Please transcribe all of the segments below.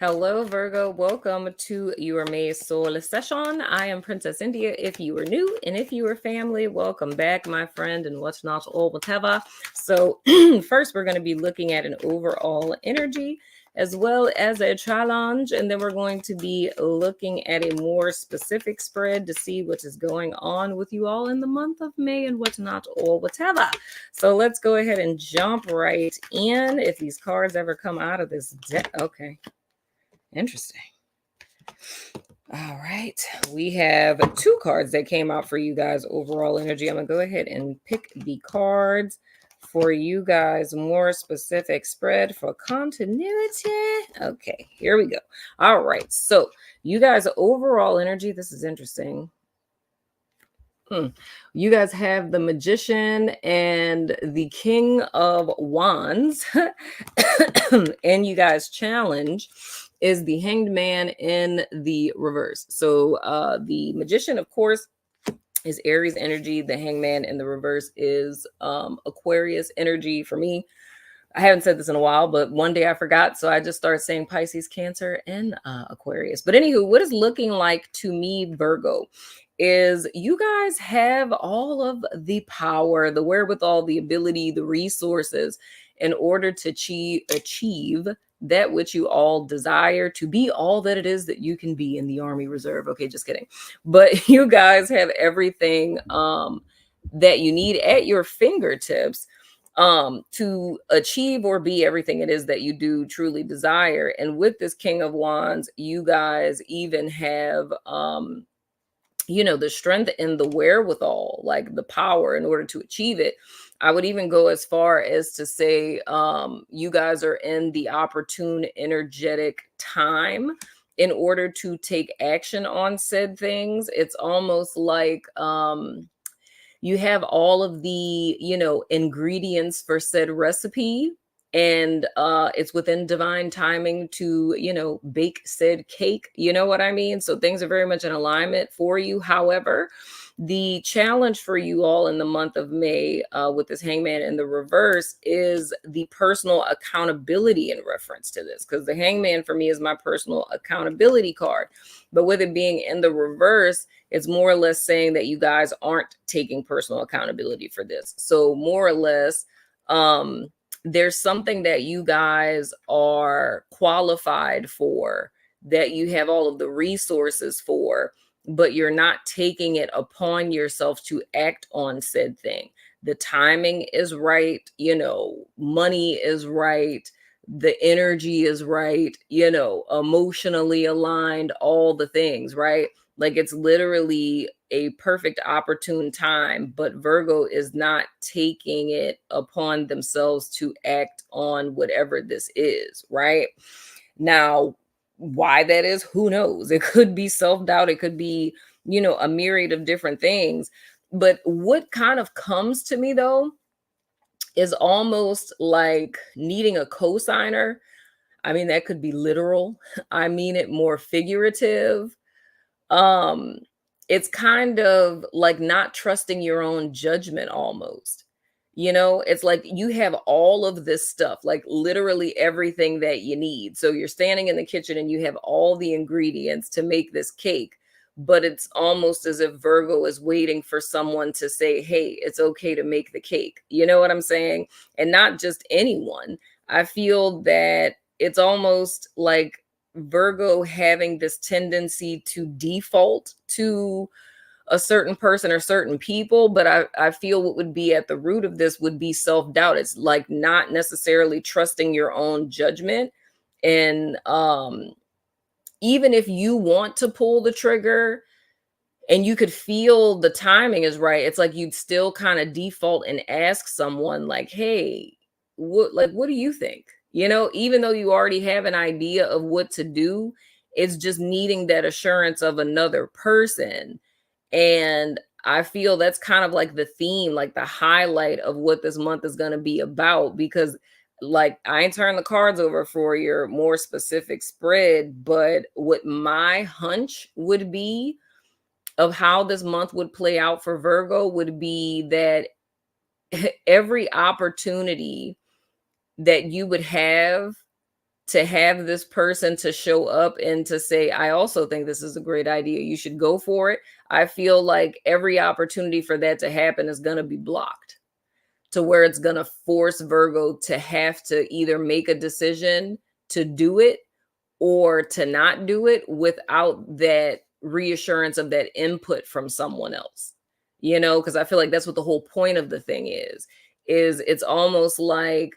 Hello, Virgo. Welcome to your May Soul session. I am Princess India. If you are new and if you are family, welcome back, my friend, and what's not all whatever. So, first, we're going to be looking at an overall energy as well as a challenge, and then we're going to be looking at a more specific spread to see what is going on with you all in the month of May and what's not all whatever. So, let's go ahead and jump right in. If these cards ever come out of this deck, okay. Interesting. All right. We have two cards that came out for you guys, overall energy. I'm going to go ahead and pick the cards for you guys, more specific spread for continuity. Okay, here we go. All right. So, you guys, overall energy, this is interesting. You guys have the Magician and the King of Wands, and you guys challenge is the Hanged Man in the reverse. So the Magician, of course, is Aries energy. The Hangman in the reverse is Aquarius energy for me. I haven't said this in a while, but one day I forgot. So I just started saying Pisces, Cancer, and Aquarius. But anywho, what is looking like to me, Virgo, is you guys have all of the power, the wherewithal, the ability, the resources in order to achieve that which you all desire, to be all that it is that you can be in the Army Reserve. Okay, just kidding. But you guys have everything that you need at your fingertips to achieve or be everything it is that you do truly desire. And with this King of Wands, you guys even have the strength and the wherewithal, like the power in order to achieve it. I would even go as far as to say you guys are in the opportune, energetic time in order to take action on said things. It's almost like you have all of the, ingredients for said recipe, and it's within divine timing to, bake said cake. You know what I mean? So things are very much in alignment for you. However, the challenge for you all in the month of May with this Hangman in the reverse is the personal accountability in reference to this, because the Hangman for me is my personal accountability card. But with it being in the reverse, it's more or less saying that you guys aren't taking personal accountability for this. So more or less, there's something that you guys are qualified for, that you have all of the resources for, but you're not taking it upon yourself to act on said thing. The timing is right, money is right, the energy is right, emotionally aligned, all the things, right? Like it's literally a perfect opportune time, but Virgo is not taking it upon themselves to act on whatever this is, right? Now, why that is, who knows? It could be self-doubt, it could be, a myriad of different things. But what kind of comes to me though is almost like needing a cosigner. I mean, that could be literal. I mean it more figurative. It's kind of like not trusting your own judgment almost. It's like you have all of this stuff, like literally everything that you need. So you're standing in the kitchen and you have all the ingredients to make this cake, but it's almost as if Virgo is waiting for someone to say, hey, it's okay to make the cake. You know what I'm saying? And not just anyone. I feel that it's almost like Virgo having this tendency to default to a certain person or certain people, but I feel what would be at the root of this would be self-doubt. It's like not necessarily trusting your own judgment. And even if you want to pull the trigger and you could feel the timing is right, it's like you'd still kind of default and ask someone like, hey, what do you think? Even though you already have an idea of what to do, it's just needing that assurance of another person. And I feel that's kind of like the theme, like the highlight of what this month is going to be about, because like I ain't turn the cards over for your more specific spread, but what my hunch would be of how this month would play out for Virgo would be that every opportunity that you would have to have this person to show up and to say, I also think this is a great idea. You should go for it. I feel like every opportunity for that to happen is going to be blocked, to where it's going to force Virgo to have to either make a decision to do it or to not do it without that reassurance of that input from someone else. Because I feel like that's what the whole point of the thing is it's almost like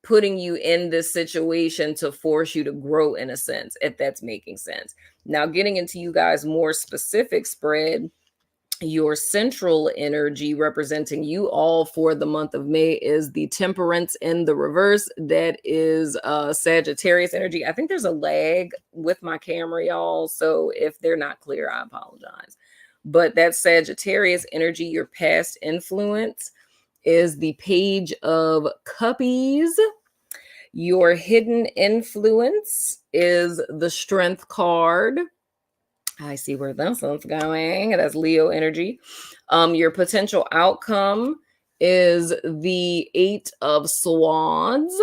putting you in this situation to force you to grow, in a sense, if that's making sense. Now, getting into you guys more specific spread, your central energy representing you all for the month of May is the Temperance in the reverse. That is Sagittarius energy. I think there's a lag with my camera, y'all. So if they're not clear, I apologize. But that Sagittarius energy, your past influence, is the Page of Cuppies. Your hidden influence is the Strength card. I see where this one's going. That's Leo energy. Your potential outcome is the Eight of Swords.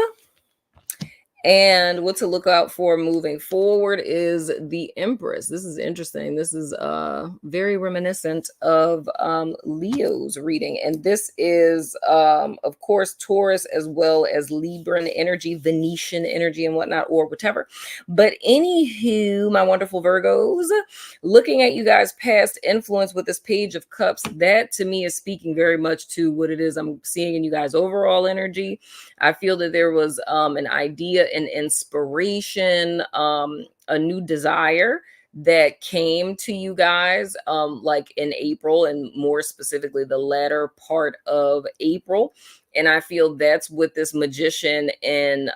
And what to look out for moving forward is the Empress. This is interesting. This is very reminiscent of Leo's reading. And this is, of course, Taurus as well as Libran energy, Venetian energy and whatnot, or whatever. But anywho, my wonderful Virgos, looking at you guys' past influence with this Page of Cups, that to me is speaking very much to what it is I'm seeing in you guys' overall energy. I feel that there was an idea, an inspiration, a new desire that came to you guys like in April, and more specifically the latter part of April. And I feel that's what this Magician and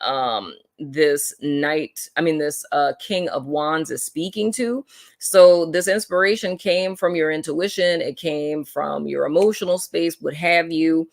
this King of Wands is speaking to. So this inspiration came from your intuition, it came from your emotional space, what have you.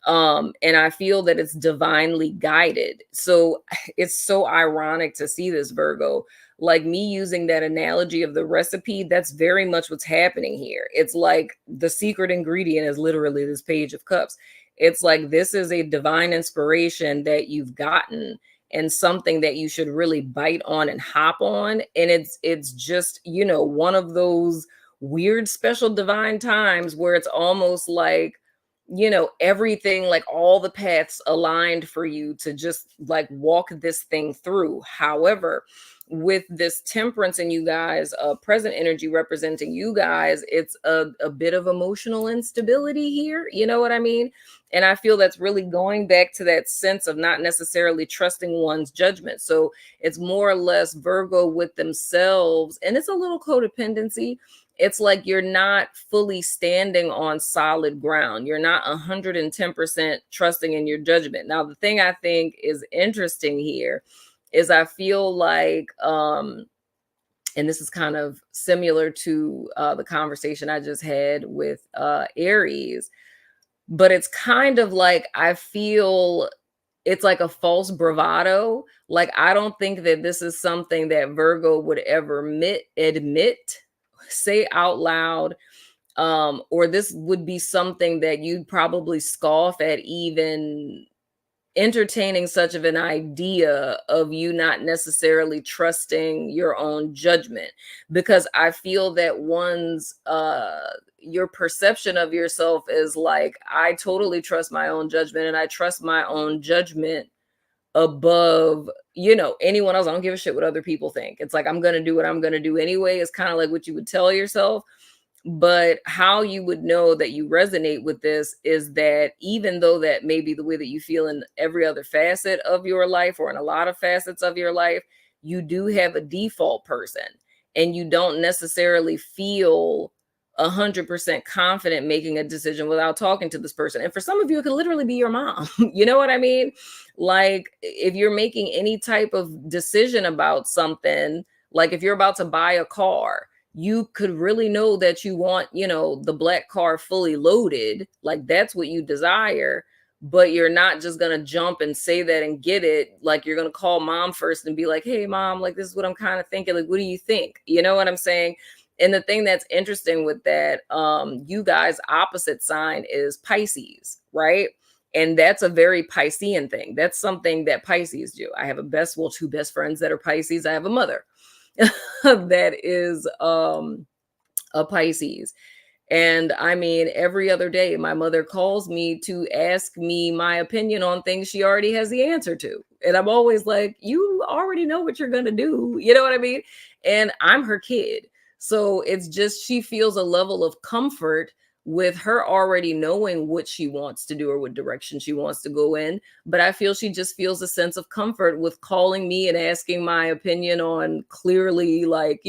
And I feel that it's divinely guided. So it's so ironic to see this, Virgo. Like me using that analogy of the recipe, that's very much what's happening here. It's like the secret ingredient is literally this Page of Cups. It's like this is a divine inspiration that you've gotten and something that you should really bite on and hop on. And it's just, one of those weird special divine times where it's almost like, everything, like all the paths aligned for you to just like walk this thing through. However, with this Temperance in you guys, present energy representing you guys, it's a bit of emotional instability here. You know what I mean? And I feel that's really going back to that sense of not necessarily trusting one's judgment. So it's more or less Virgo with themselves, and it's a little codependency. It's like you're not fully standing on solid ground. You're not 110% trusting in your judgment. Now, the thing I think is interesting here is I feel like, and this is kind of similar to the conversation I just had with Aries, but it's kind of like I feel it's like a false bravado. Like, I don't think that this is something that Virgo would ever admit, say out loud, or this would be something that you'd probably scoff at, even entertaining such of an idea of you not necessarily trusting your own judgment. Because I feel that your perception of yourself is like, I totally trust my own judgment, and I trust my own judgment above anyone else. I don't give a shit what other people think. It's like, I'm gonna do what I'm gonna do anyway. It's kind of like what you would tell yourself. But how you would know that you resonate with this is that even though that may be the way that you feel in every other facet of your life, or in a lot of facets of your life, you do have a default person, and you don't necessarily feel 100% confident making a decision without talking to this person. And for some of you, it could literally be your mom. You know what I mean? Like, if you're making any type of decision about something, like if you're about to buy a car, you could really know that you want, the black car fully loaded, like that's what you desire, but you're not just going to jump and say that and get it. Like, you're going to call mom first and be like, hey mom, like this is what I'm kind of thinking. Like, what do you think? You know what I'm saying? And the thing that's interesting with that, you guys' opposite sign is Pisces, right? And that's a very Piscean thing. That's something that Pisces do. I have two best friends that are Pisces. I have a mother that is a Pisces. And I mean, every other day, my mother calls me to ask me my opinion on things she already has the answer to. And I'm always like, you already know what you're going to do. You know what I mean? And I'm her kid. So it's just, she feels a level of comfort with her already knowing what she wants to do or what direction she wants to go in. But I feel she just feels a sense of comfort with calling me and asking my opinion on clearly, like,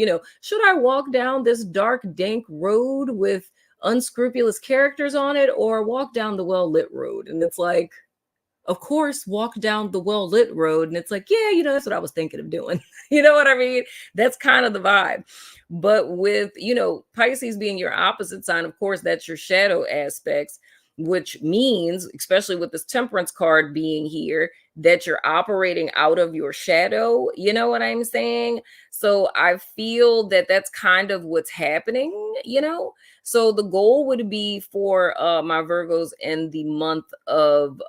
should I walk down this dark, dank road with unscrupulous characters on it or walk down the well-lit road? And it's like, of course, walk down the well-lit road. And it's like, yeah, that's what I was thinking of doing. You know what I mean? That's kind of the vibe. But with, Pisces being your opposite sign, of course, that's your shadow aspects, which means, especially with this temperance card being here, that you're operating out of your shadow. You know what I'm saying? So I feel that that's kind of what's happening. So the goal would be for my Virgos in the month of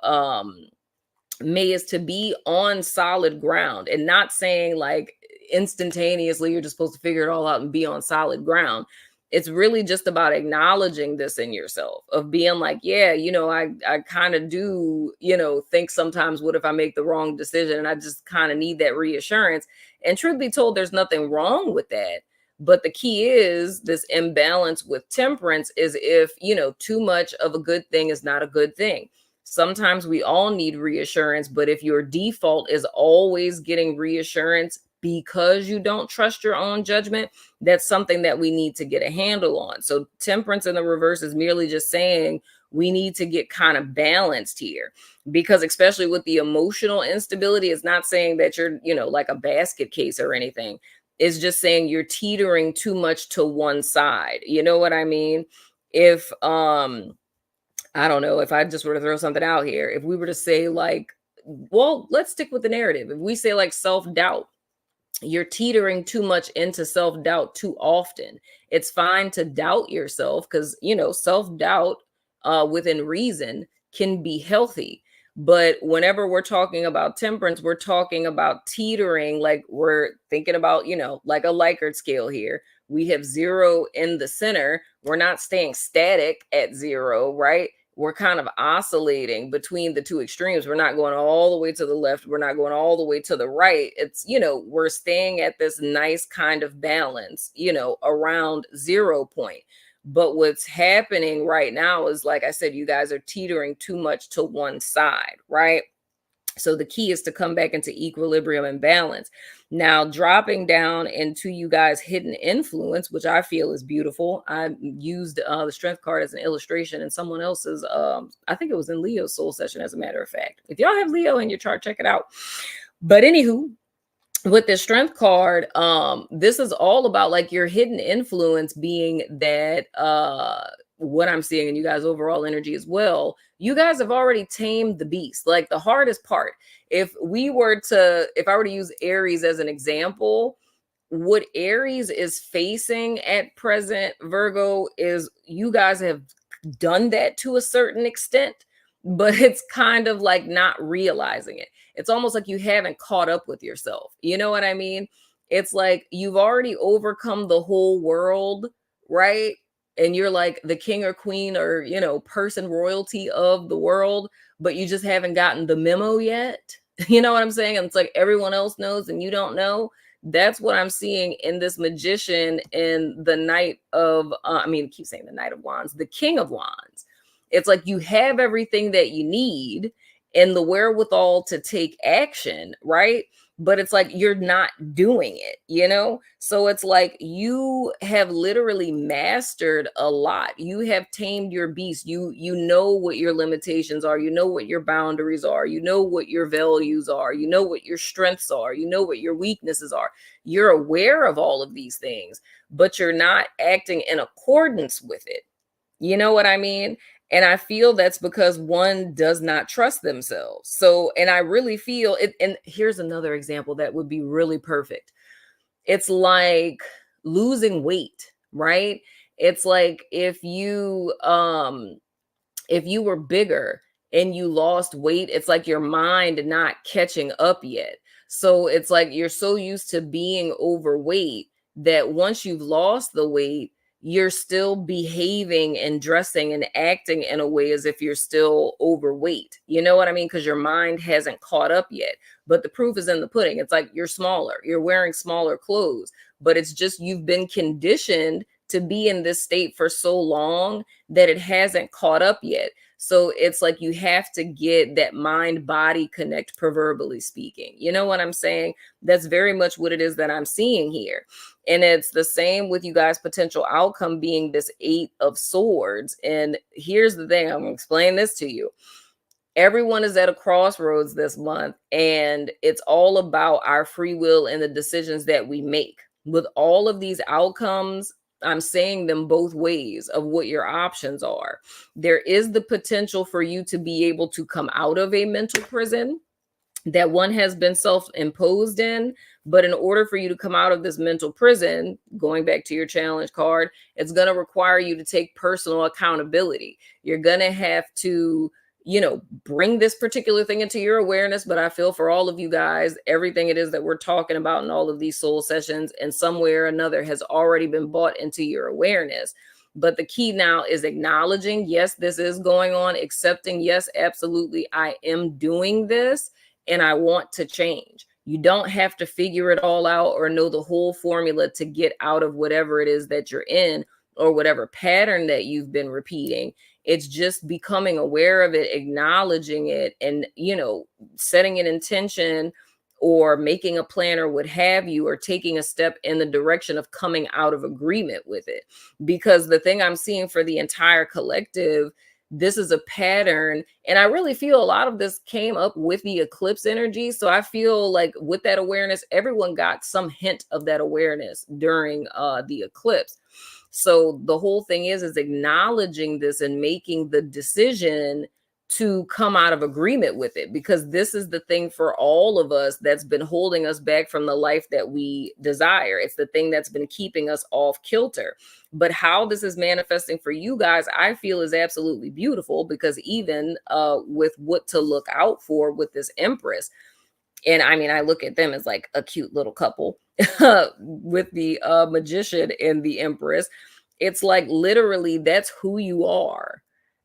May is to be on solid ground, and not saying like instantaneously you're just supposed to figure it all out and be on solid ground. It's really just about acknowledging this in yourself, of being like, yeah, I kind of do, think sometimes, what if I make the wrong decision? And I just kind of need that reassurance. And truth be told, there's nothing wrong with that. But the key is this imbalance with temperance is if, too much of a good thing is not a good thing. Sometimes we all need reassurance, but if your default is always getting reassurance because you don't trust your own judgment, that's something that we need to get a handle on. So temperance in the reverse is merely just saying we need to get kind of balanced here, because especially with the emotional instability, it's not saying that you're, like a basket case or anything. It's just saying you're teetering too much to one side. You know what I mean? If, I don't know, if I just were to throw something out here, if we were to say like, well, let's stick with the narrative. If we say like self-doubt, you're teetering too much into self-doubt too often. It's fine to doubt yourself because, self-doubt within reason can be healthy. But whenever we're talking about temperance, we're talking about teetering, like we're thinking about, like a Likert scale here. We have 0 in the center. We're not staying static at 0, right? We're kind of oscillating between the two extremes. We're not going all the way to the left. We're not going all the way to the right. It's, we're staying at this nice kind of balance, around 0 point. But what's happening right now is, like I said, you guys are teetering too much to one side, right? So the key is to come back into equilibrium and balance. Now, dropping down into you guys' hidden influence, which I feel is beautiful. I used the strength card as an illustration in someone else's, I think it was in Leo's soul session, as a matter of fact. If y'all have Leo in your chart, check it out. But anywho, with the strength card, this is all about like your hidden influence being that what I'm seeing in you guys' overall energy as well. You guys have already tamed the beast. Like the hardest part, if I were to use Aries as an example, what Aries is facing at present, Virgo, is you guys have done that to a certain extent, but it's kind of like not realizing it. It's almost like you haven't caught up with yourself. You know what I mean? It's like you've already overcome the whole world, right? And you're like the king or queen or, person royalty of the world, but you just haven't gotten the memo yet. You know what I'm saying? And it's like everyone else knows and you don't know. That's what I'm seeing in this magician in the Knight of, I keep saying the Knight of Wands, the King of Wands. It's like you have everything that you need and the wherewithal to take action, right? But it's like you're not doing it. So it's like you have literally mastered a lot. You have tamed your beast. You know what your limitations are. You know what your boundaries are. You know what your values are. You know what your strengths are. You know what your weaknesses are. You're aware of all of these things, but you're not acting in accordance with it. You know what I mean? And I feel that's because one does not trust themselves. So, and I really feel it. And here's another example that would be really perfect. It's like losing weight, right? It's like if you were bigger and you lost weight, it's like your mind not catching up yet. So it's like you're so used to being overweight that once you've lost the weight, you're still behaving and dressing and acting in a way as if you're still overweight. You know what I mean? Because your mind hasn't caught up yet. But the proof is in the pudding. It's like you're smaller, you're wearing smaller clothes, but it's just you've been conditioned to be in this state for so long that it hasn't caught up yet. So it's like you have to get that mind body connect, proverbially speaking. You know what I'm saying? That's very much what it is that I'm seeing here. And it's the same with you guys' potential outcome being this 8 of Swords. And here's the thing, I'm going to explain this to you. Everyone is at a crossroads this month, and it's all about our free will and the decisions that we make. With all of these outcomes, I'm saying them both ways of what your options are. There is the potential for you to be able to come out of a mental prison that one has been self-imposed in. But in order for you to come out of this mental prison, going back to your challenge card, it's going to require you to take personal accountability. You're going to have to, bring this particular thing into your awareness. But I feel for all of you guys, everything it is that we're talking about in all of these soul sessions in some way or another has already been brought into your awareness. But the key now is acknowledging, yes, this is going on, accepting, yes, absolutely, I am doing this and I want to change. You don't have to figure it all out or know the whole formula to get out of whatever it is that you're in or whatever pattern that you've been repeating. It's just becoming aware of it, acknowledging it, and, setting an intention or making a plan or what have you, or taking a step in the direction of coming out of agreement with it. Because the thing I'm seeing for the entire collective, this is a pattern. And I really feel a lot of this came up with the eclipse energy. So I feel like with that awareness, everyone got some hint of that awareness during the eclipse. So the whole thing is acknowledging this and making the decision to come out of agreement with it, because this is the thing for all of us that's been holding us back from the life that we desire. It's the thing that's been keeping us off kilter. But how this is manifesting for you guys, I feel is absolutely beautiful, because even with what to look out for with this Empress, and I mean, I look at them as like a cute little couple with the Magician and the Empress. It's like literally that's who you are,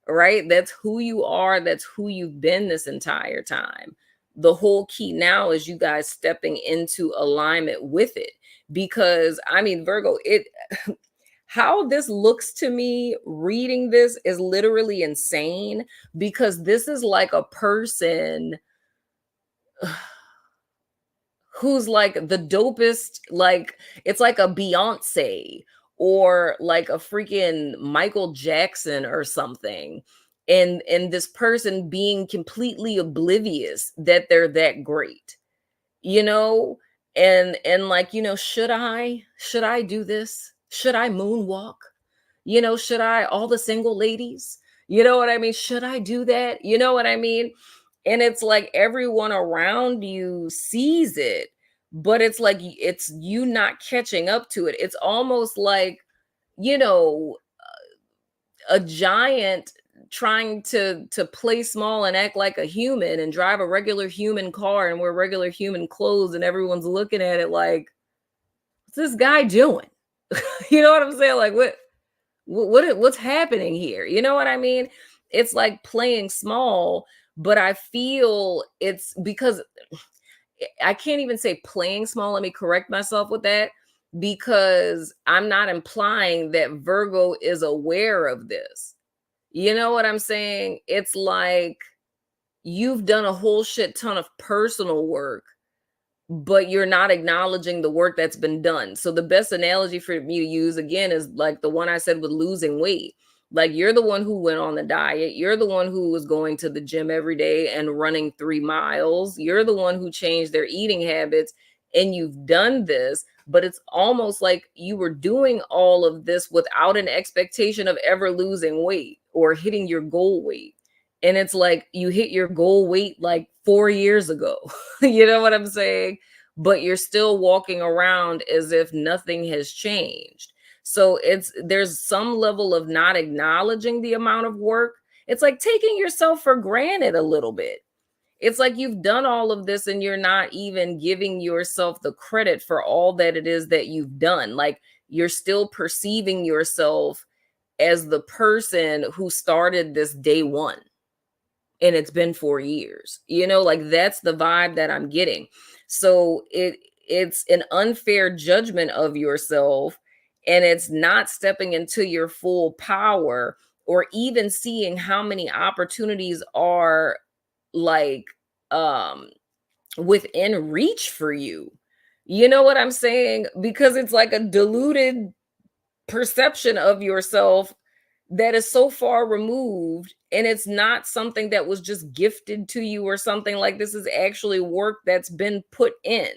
right? That's who you are. That's who you've been this entire time. The whole key now is you guys stepping into alignment with it. Because I mean, Virgo, how this looks to me reading this is literally insane, because this is like a person who's like the dopest, like it's like a Beyonce or like a freaking Michael Jackson or something. And this person being completely oblivious that they're that great, you know? And like, should I do this? Should I moonwalk? Should I, all the single ladies, you know what I mean? Should I do that? You know what I mean? And it's like everyone around you sees it, but it's like it's you not catching up to it. It's almost like, you know, a giant trying to play small and act like a human and drive a regular human car and wear regular human clothes, and everyone's looking at it like, what's this guy doing? You know what I'm saying? Like, what's happening here? You know what I mean? It's like playing small, but I feel it's because I can't even say playing small. Let me correct myself with that, because I'm not implying that Virgo is aware of this. You know what I'm saying? It's like you've done a whole shit ton of personal work, but you're not acknowledging the work that's been done. So the best analogy for me to use again is like the one I said with losing weight. Like, you're the one who went on the diet. You're the one who was going to the gym every day and running 3 miles. You're the one who changed their eating habits, and you've done this, but it's almost like you were doing all of this without an expectation of ever losing weight or hitting your goal weight. And it's like you hit your goal weight like 4 years ago. You know what I'm saying? But you're still walking around as if nothing has changed. So there's some level of not acknowledging the amount of work It's like taking yourself for granted a little bit. It's like you've done all of this and you're not even giving yourself the credit for all that it is that you've done. Like you're still perceiving yourself as the person who started this day one and it's been 4 years. Like that's the vibe that I'm getting. So it's an unfair judgment of yourself, and it's not stepping into your full power or even seeing how many opportunities are like um within reach for you. You know what I'm saying? Because it's like a diluted perception of yourself that is so far removed, and it's not something that was just gifted to you or something. Like this is actually work that's been put in.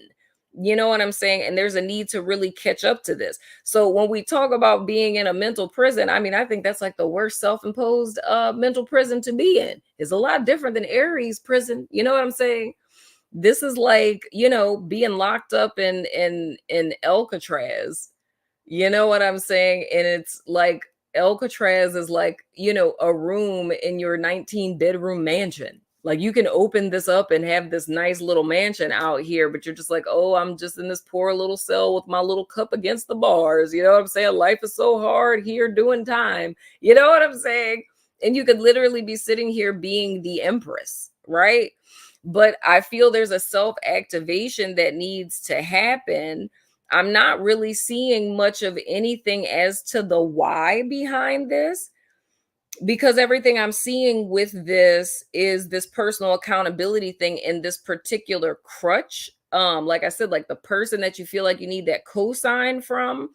You know what I'm saying? And there's a need to really catch up to this. So when we talk about being in a mental prison, I mean, I think that's like the worst self-imposed mental prison to be in. It's a lot different than Aries prison. You know what I'm saying? This is like, being locked up in Alcatraz. You know what I'm saying? And it's like Alcatraz is like, a room in your 19-bedroom mansion. Like you can open this up and have this nice little mansion out here, but you're just like, oh, I'm just in this poor little cell with my little cup against the bars. You know what I'm saying? Life is so hard here doing time. You know what I'm saying? And you could literally be sitting here being the empress, right? But I feel there's a self activation that needs to happen. I'm not really seeing much of anything as to the why behind this, because everything I'm seeing with this is this personal accountability thing in this particular crutch. Like I said, like the person that you feel like you need that cosign from,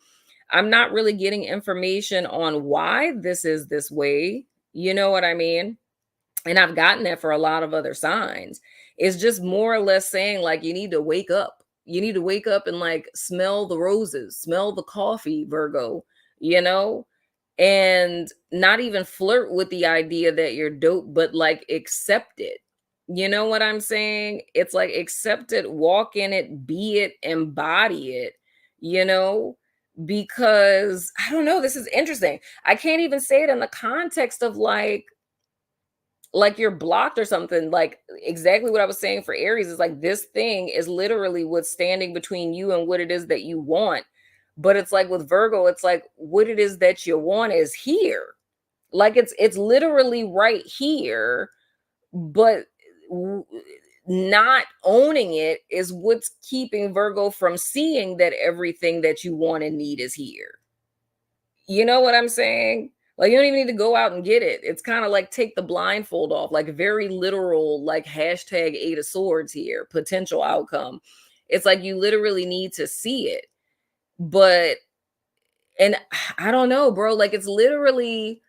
I'm not really getting information on why this is this way. You know what I mean? And I've gotten that for a lot of other signs. It's just more or less saying like you need to wake up. You need to wake up and like smell the roses, smell the coffee, Virgo, you know, and not even flirt with the idea that you're dope, but like accept it. You know what I'm saying? It's like accept it, walk in it, be it, embody it, you know, because I don't know, this is interesting. I can't even say it in the context of like you're blocked or something. Like exactly what I was saying for Aries is like this thing is literally what's standing between you and what it is that you want. But it's like with Virgo, it's like what it is that you want is here. Like it's literally right here, but w- not owning it is what's keeping Virgo from seeing that everything that you want and need is here. You know what I'm saying? Like you don't even need to go out and get it. It's kind of like take the blindfold off, like very literal, like hashtag 8 of Swords here, potential outcome. It's like you literally need to see it. But, and I don't know, bro. Like it's literally,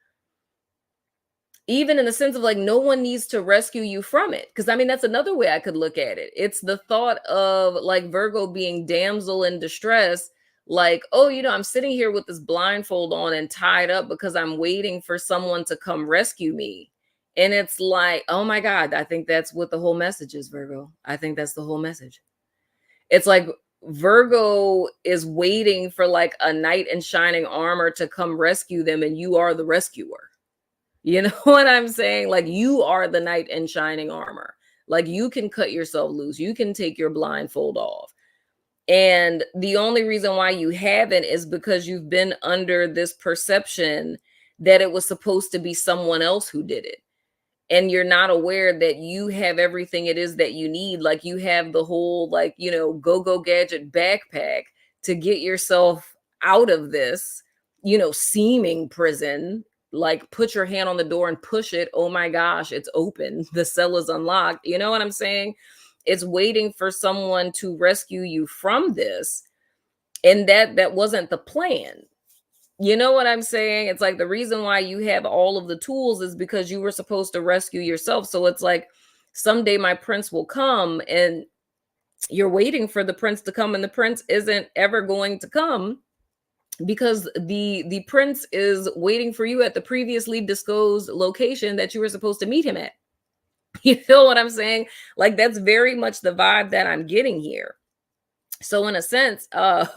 even in the sense of like no one needs to rescue you from it. Because I mean, that's another way I could look at it. It's the thought of like Virgo being damsel in distress, like, oh, I'm sitting here with this blindfold on and tied up because I'm waiting for someone to come rescue me. And it's like, oh my God, I think that's what the whole message is, Virgo. I think that's the whole message. It's like Virgo is waiting for like a knight in shining armor to come rescue them, and you are the rescuer. You know what I'm saying? Like you are the knight in shining armor. Like you can cut yourself loose. You can take your blindfold off. And the only reason why you haven't is because you've been under this perception that it was supposed to be someone else who did it. And you're not aware that you have everything it is that you need. Like you have the whole, like, go gadget backpack to get yourself out of this, seeming prison. Like put your hand on the door and push it. Oh my gosh, it's open. The cell is unlocked. You know what I'm saying? It's waiting for someone to rescue you from this. And that wasn't the plan. You know what I'm saying? It's like the reason why you have all of the tools is because you were supposed to rescue yourself. So it's like someday my prince will come, and you're waiting for the prince to come, and the prince isn't ever going to come because the prince is waiting for you at the previously disclosed location that you were supposed to meet him at. You feel what I'm saying? Like that's very much the vibe that I'm getting here. So in a sense,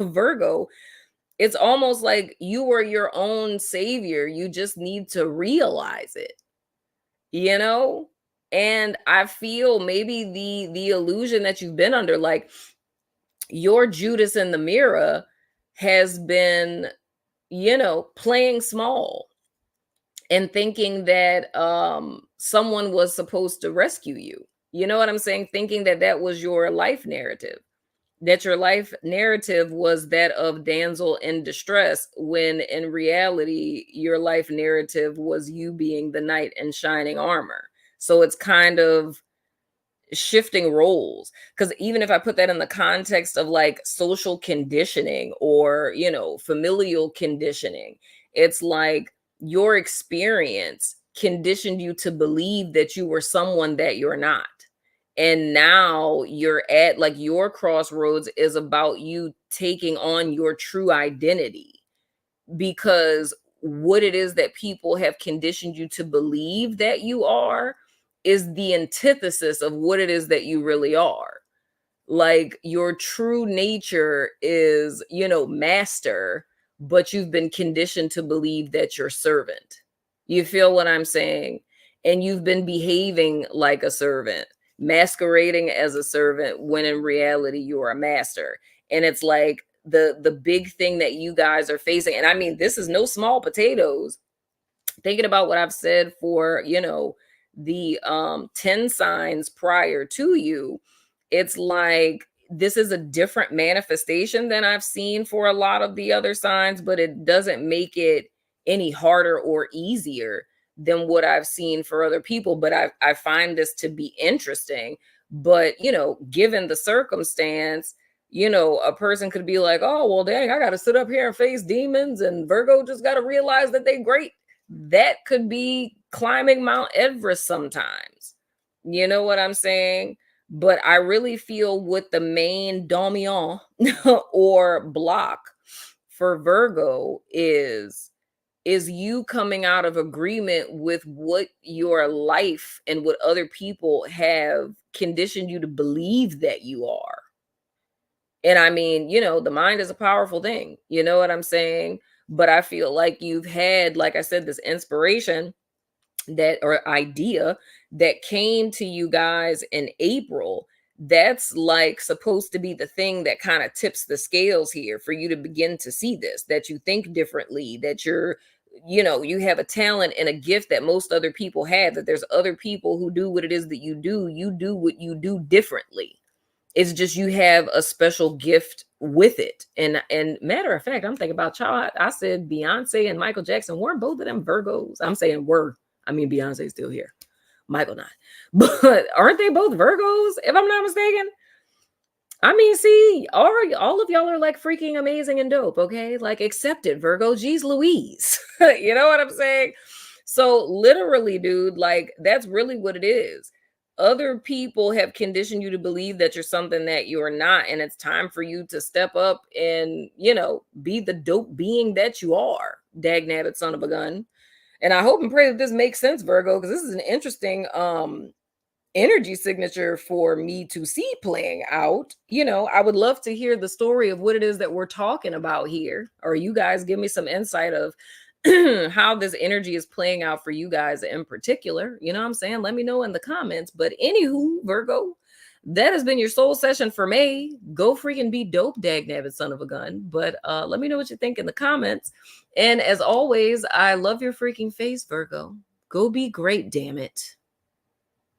Virgo, it's almost like you were your own savior. You just need to realize it. you know? And I feel maybe the illusion that you've been under, like your Judas in the mirror has been, playing small and thinking that someone was supposed to rescue you. You know what I'm saying? Thinking that that was your life narrative, that your life narrative was that of damsel in distress, when in reality your life narrative was you being the knight in shining armor. So it's kind of shifting roles, because even if I put that in the context of like social conditioning or familial conditioning, it's like your experience conditioned you to believe that you were someone that you're not, and now you're at like your crossroads is about you taking on your true identity, because what it is that people have conditioned you to believe that you are is the antithesis of what it is that you really are. Like your true nature is, master, but you've been conditioned to believe that you're servant. You feel what I'm saying? And you've been behaving like a servant, masquerading as a servant when in reality you're a master. And it's like the big thing that you guys are facing. And I mean, this is no small potatoes, thinking about what I've said for, the 10 signs prior to you. It's like this is a different manifestation than I've seen for a lot of the other signs, but it doesn't make it any harder or easier than what I've seen for other people. But I find this to be interesting. But, given the circumstance, a person could be like, oh, well, dang, I got to sit up here and face demons, and Virgo just got to realize that they great. That could be climbing Mount Everest sometimes. You know what I'm saying? But I really feel what the main dominant or block for Virgo is you coming out of agreement with what your life and what other people have conditioned you to believe that you are. And I mean, the mind is a powerful thing. You know what I'm saying? But I feel like you've had, like I said, this inspiration that or idea that came to you guys in April. That's like supposed to be the thing that kind of tips the scales here for you to begin to see this, that you think differently, that you have a talent and a gift that most other people have, that there's other people who do what it is that you do what you do differently. It's just you have a special gift with it. And matter of fact, I'm thinking about child. I said Beyonce and Michael Jackson weren't both of them Virgos. I'm saying were. I mean, Beyonce's still here. Michael not. But aren't they both Virgos, if I'm not mistaken? I mean, see, all of y'all are like freaking amazing and dope, okay? Like, accept it, Virgo. Geez Louise. You know what I'm saying? So, literally, dude, like, that's really what it is. Other people have conditioned you to believe that you're something that you're not. And it's time for you to step up and, be the dope being that you are. Dag nabbit son of a gun. And I hope and pray that this makes sense, Virgo, because this is an interesting energy signature for me to see playing out. I would love to hear the story of what it is that we're talking about here, or you guys give me some insight of how this energy is playing out for you guys in particular. You know what I'm saying? Let me know in the comments. But anywho, Virgo, that has been your soul session for May. Go freaking be dope, dag nabbit son of a gun. But let me know what you think in the comments. And as always, I love your freaking face, Virgo. Go be great, damn it.